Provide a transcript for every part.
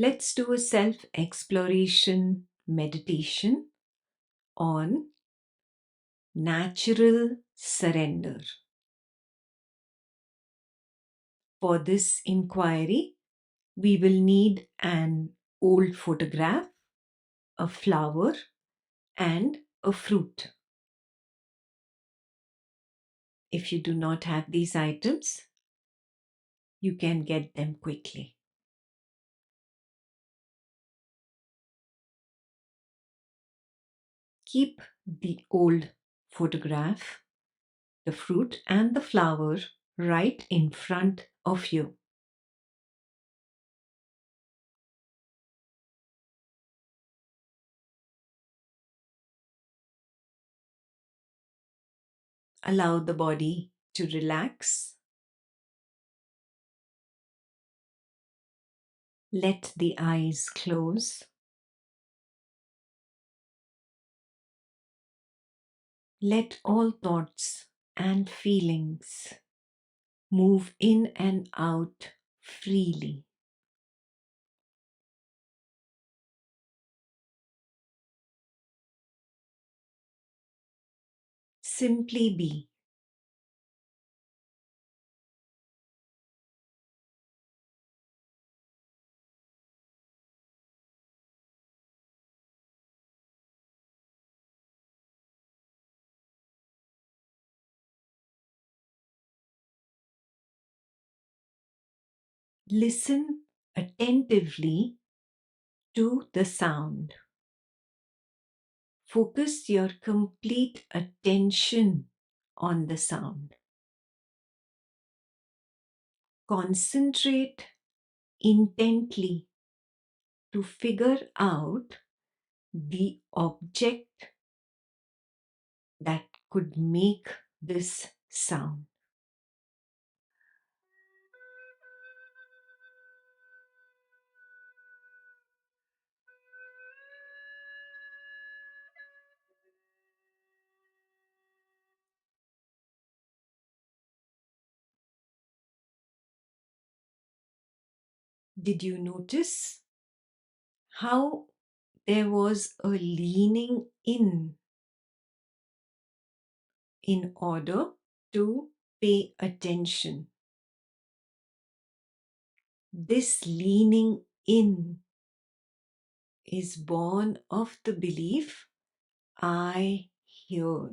Let's do a self-exploration meditation on natural surrender. For this inquiry, we will need an old photograph, a flower, and a fruit. If you do not have these items, you can get them quickly. Keep the old photograph, the fruit, and the flower right in front of you. Allow the body to relax. Let the eyes close. Let all thoughts and feelings move in and out freely. Simply be. Listen attentively to the sound. Focus your complete attention on the sound. Concentrate intently to figure out the object that could make this sound. Did you notice how there was a leaning in order to pay attention? This leaning in is born of the belief, I hear.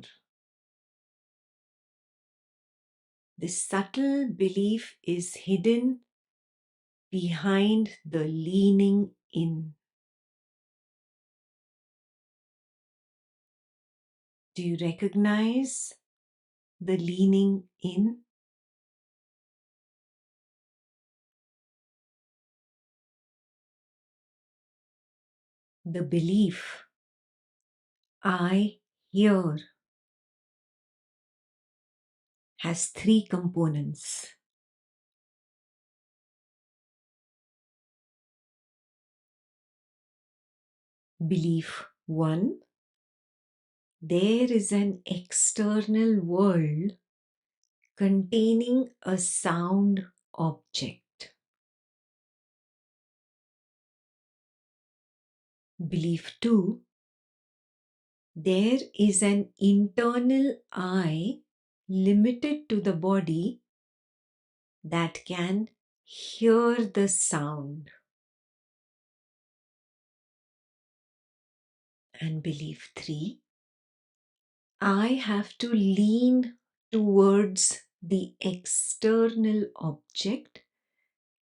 This subtle belief is hidden behind the leaning in. Do you recognize the leaning in? The belief, I hear, has three components. Belief 1, there is an external world containing a sound object. Belief 2, there is an internal I limited to the body that can hear the sound. And belief 3, I have to lean towards the external object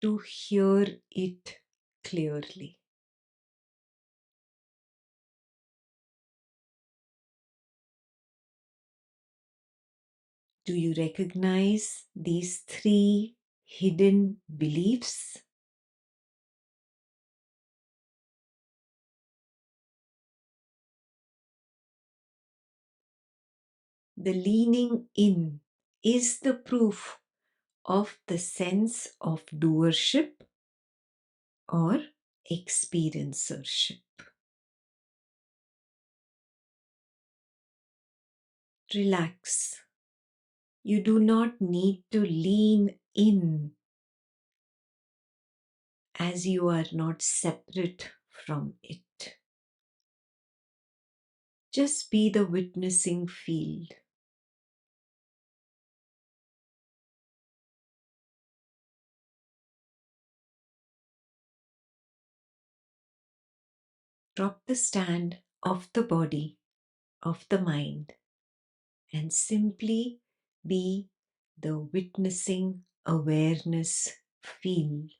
to hear it clearly. Do you recognize these three hidden beliefs? The leaning in is the proof of the sense of doership or experiencership. Relax. You do not need to lean in as you are not separate from it. Just be the witnessing field. Drop the stand of the body, of the mind, and simply be the witnessing awareness field.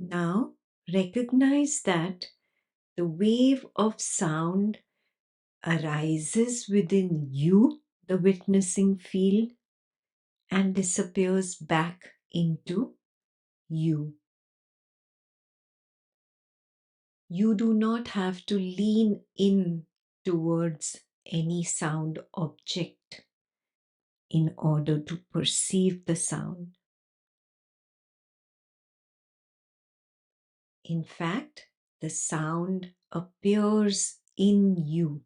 Now recognize that the wave of sound arises within you, the witnessing field, and disappears back into you. You do not have to lean in towards any sound object in order to perceive the sound. In fact, the sound appears in you.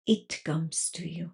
It comes to you.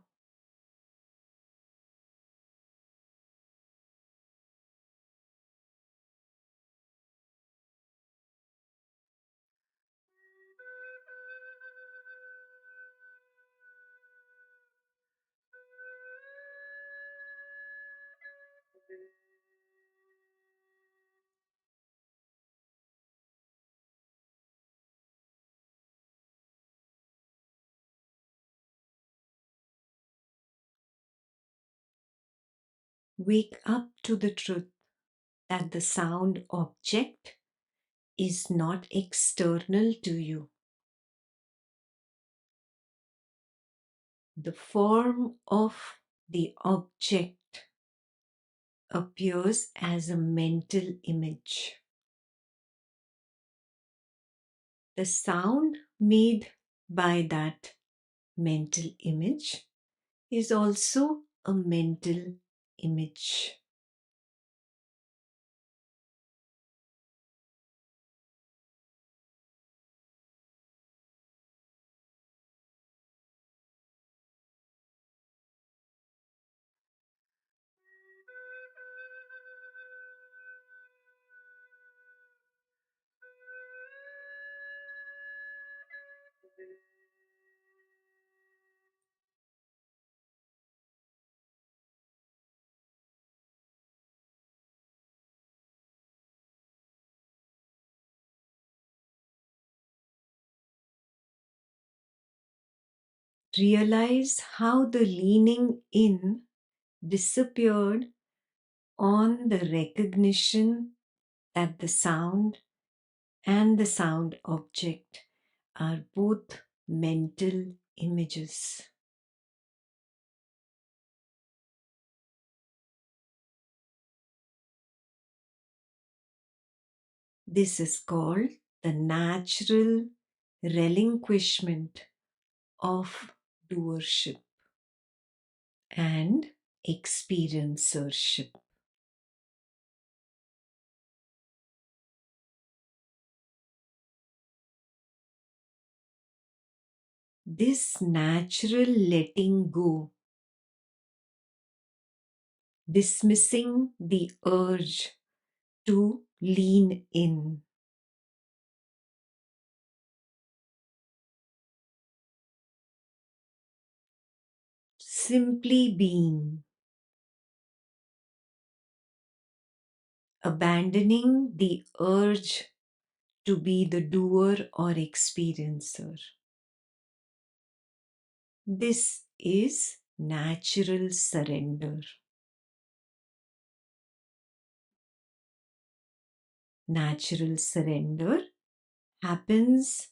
Wake up to the truth that the sound object is not external to you. The form of the object appears as a mental image. The sound made by that mental image is also a mental image. Realize how the leaning in disappeared on the recognition that the sound and the sound object are both mental images. This is called the natural relinquishment of doership and experiencership. This natural letting go, dismissing the urge to lean in, simply being, abandoning the urge to be the doer or experiencer. This is natural surrender. Natural surrender happens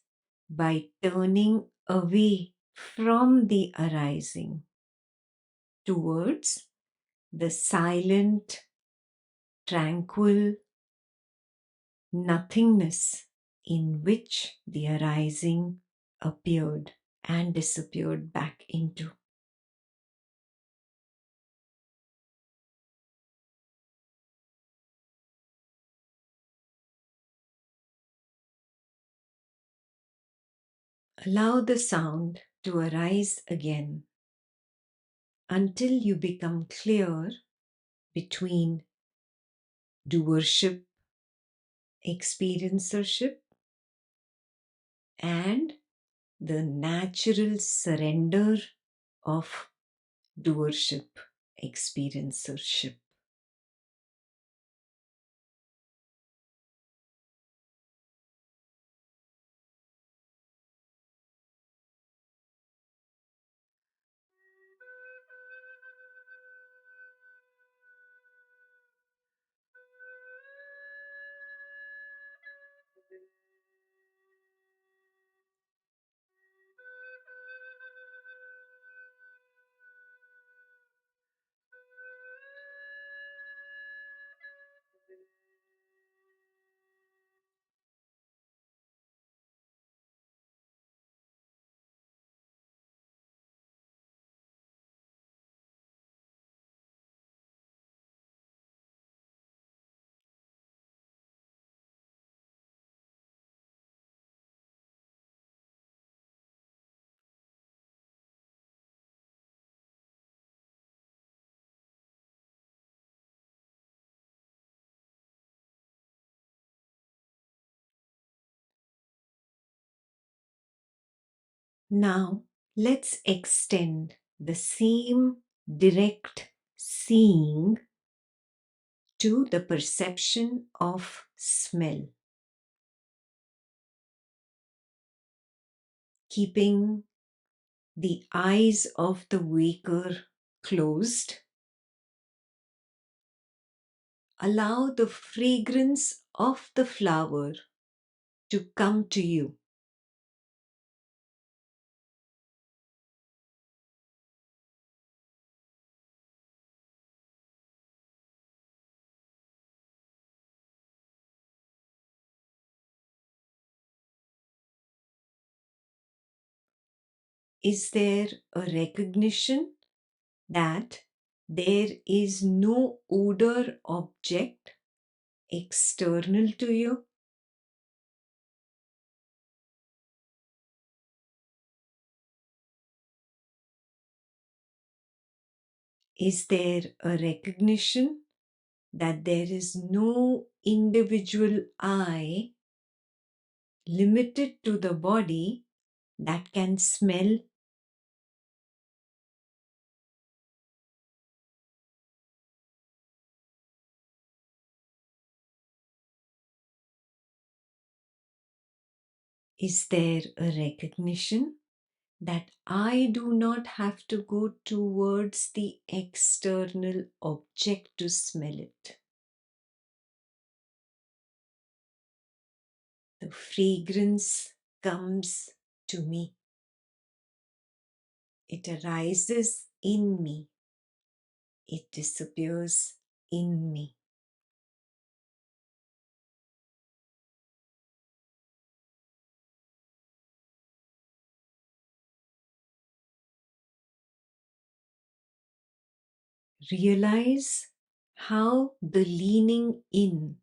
by turning away from the arising towards the silent, tranquil nothingness in which the arising appeared and disappeared back into. Allow the sound to arise again until you become clear between doership, experiencership, and the natural surrender of doership, experiencership. Now, let's extend the same direct seeing to the perception of smell, keeping the eyes of the waker closed. Allow the fragrance of the flower to come to you. Is there a recognition that there is no odor object external to you? Is there a recognition that there is no individual I limited to the body that can smell? Is there a recognition that I do not have to go towards the external object to smell it? The fragrance comes to me. It arises in me. It disappears in me. Realize how the leaning in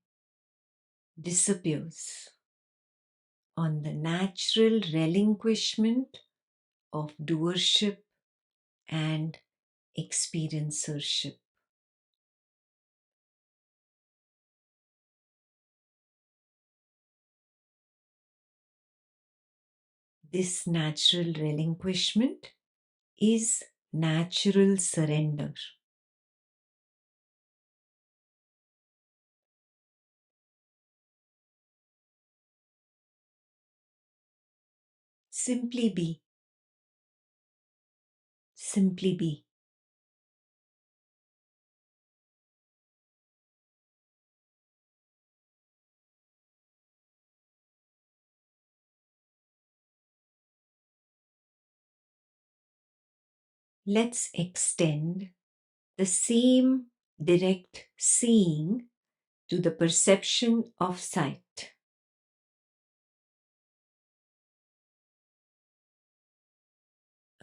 disappears on the natural relinquishment of doership and experiencership. This natural relinquishment is natural surrender. Simply be. Simply be. Let's extend the same direct seeing to the perception of sight.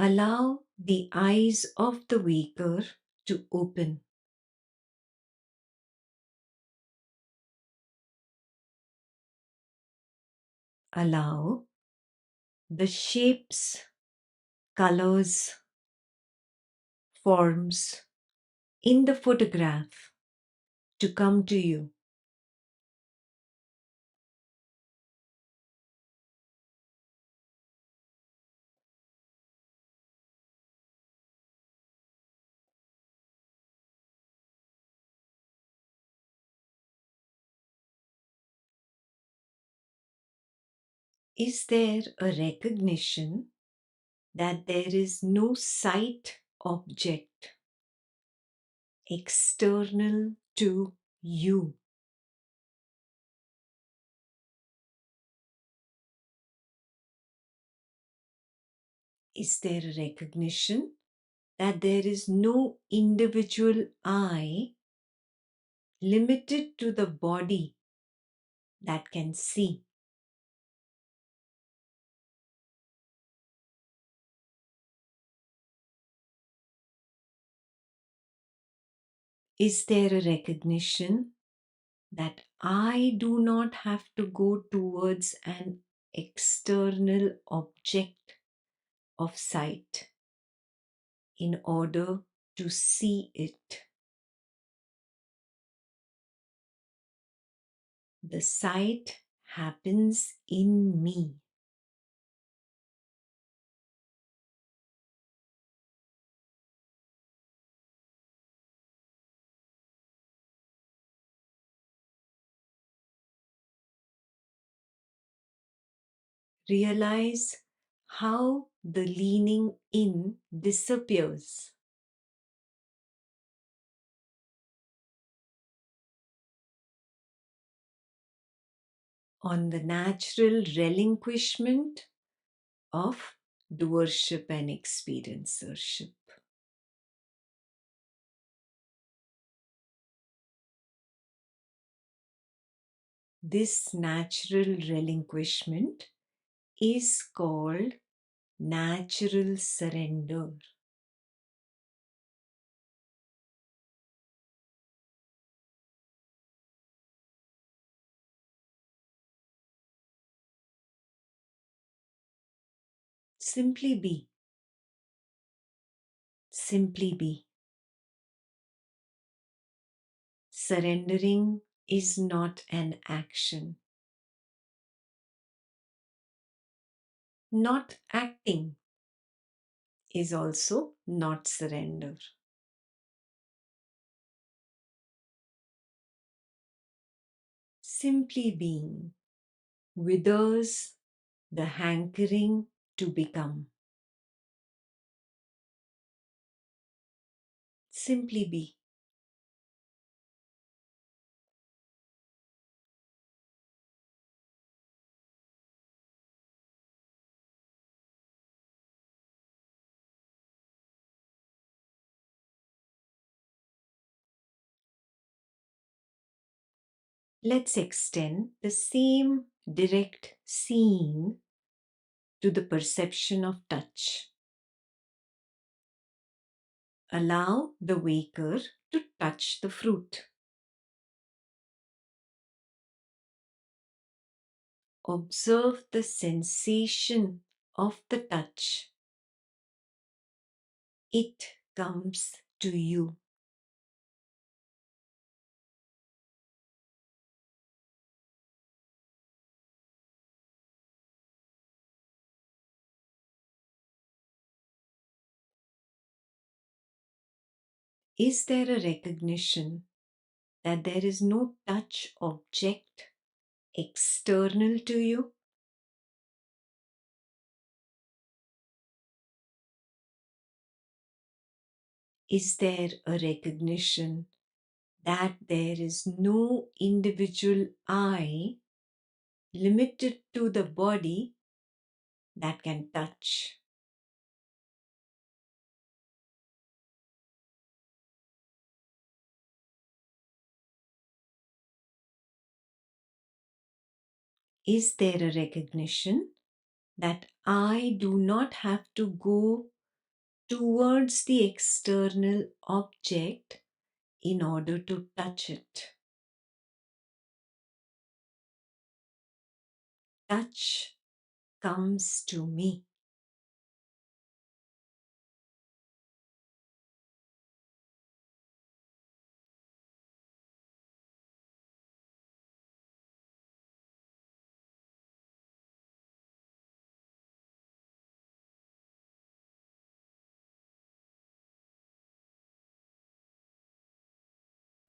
Allow the eyes of the waker to open. Allow the shapes, colors, forms in the photograph to come to you. Is there a recognition that there is no sight object external to you? Is there a recognition that there is no individual I limited to the body that can see? Is there a recognition that I do not have to go towards an external object of sight in order to see it? The sight happens in me. Realize how the leaning in disappears. On the natural relinquishment of doership and experiencership. This natural relinquishment is called natural surrender. Simply be. Simply be. Surrendering is not an action. Not acting is also not surrender. Simply being withers the hankering to become. Simply be. Let's extend the same direct seeing to the perception of touch. Allow the waker to touch the fruit. Observe the sensation of the touch. It comes to you. Is there a recognition that there is no touch object external to you? Is there a recognition that there is no individual I limited to the body that can touch? Is there a recognition that I do not have to go towards the external object in order to touch it? Touch comes to me.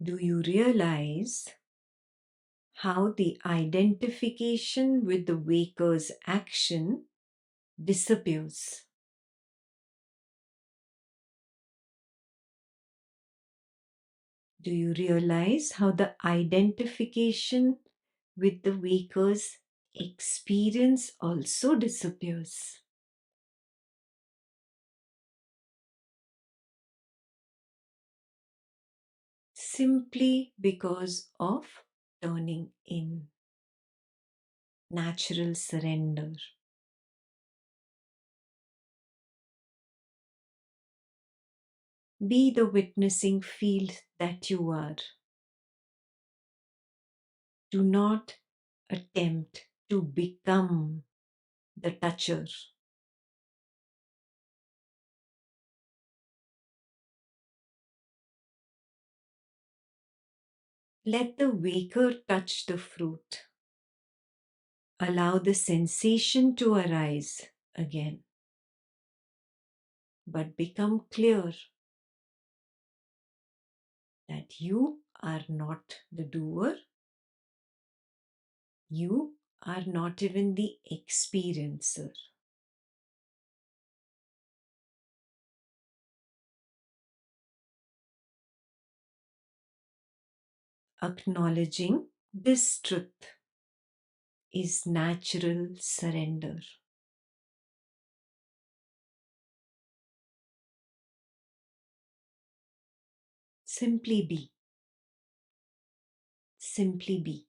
Do you realize how the identification with the waker's action disappears? Do you realize how the identification with the waker's experience also disappears? Simply because of turning in. Natural surrender. Be the witnessing field that you are. Do not attempt to become the toucher. Let the waker touch the fruit. Allow the sensation to arise again. But become clear that you are not the doer. You are not even the experiencer. Acknowledging this truth is natural surrender. Simply be. Simply be.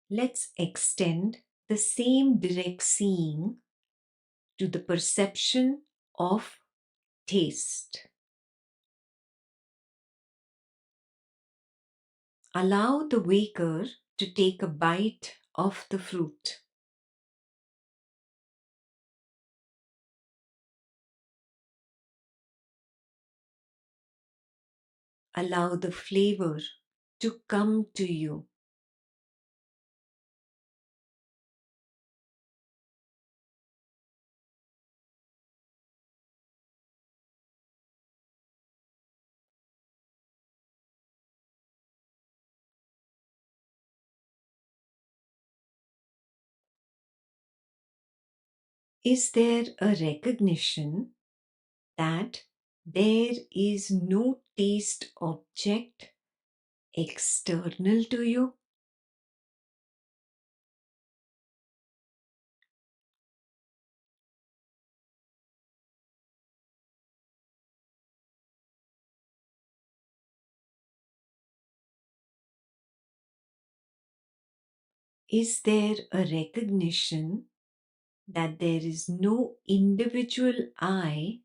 Let's extend the same direct seeing to the perception of taste. Allow the waker to take a bite of the fruit. Allow the flavor to come to you. Is there a recognition that there is no taste object external to you? Is there a recognition that there is no individual I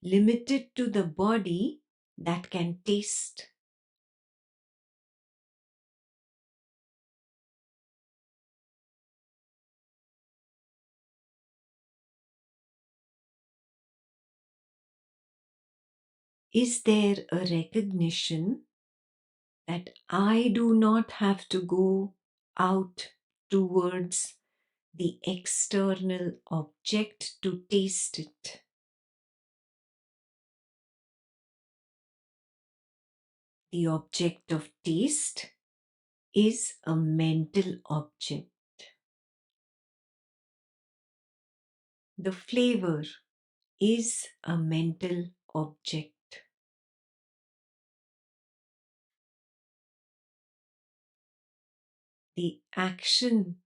limited to the body that can taste? Is there a recognition that I do not have to go out towards the external object to taste it? The object of taste is a mental object. The flavor is a mental object. The action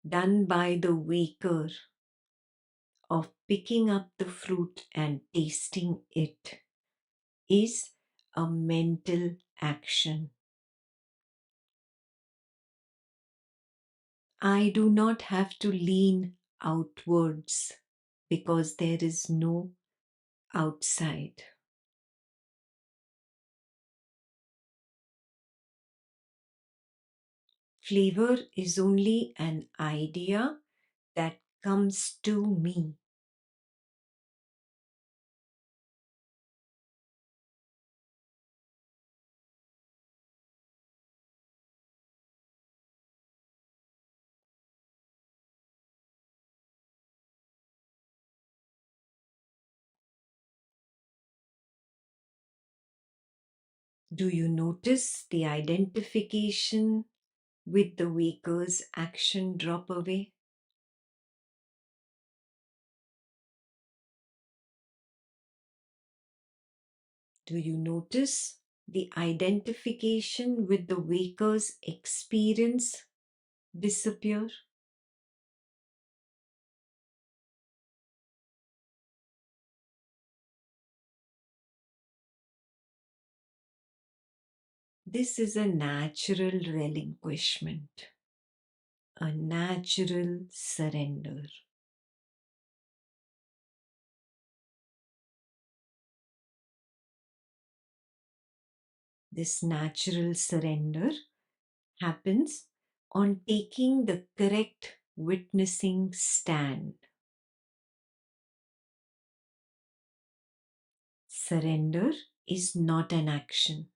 done by the waker of picking up the fruit and tasting it is a mental action. I do not have to lean outwards because there is no outside. Flavor is only an idea that comes to me. Do you notice the identification with the waker's action drop away? Do you notice the identification with the waker's experience disappear? This is a natural relinquishment, a natural surrender. This natural surrender happens on taking the correct witnessing stand. Surrender is not an action.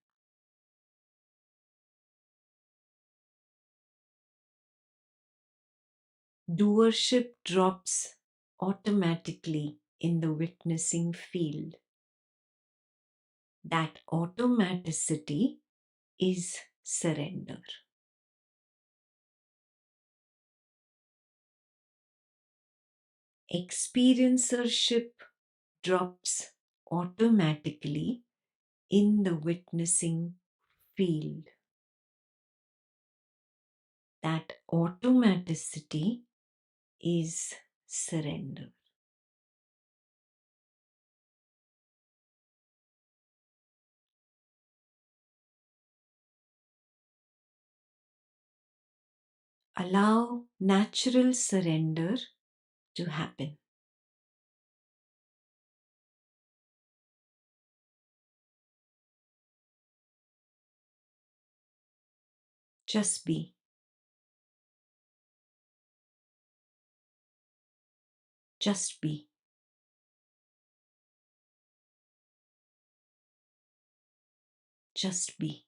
Doership drops automatically in the witnessing field. That automaticity is surrender. Experiencership drops automatically in the witnessing field. That automaticity is surrender. Allow natural surrender to happen. Just be. Just be. Just be.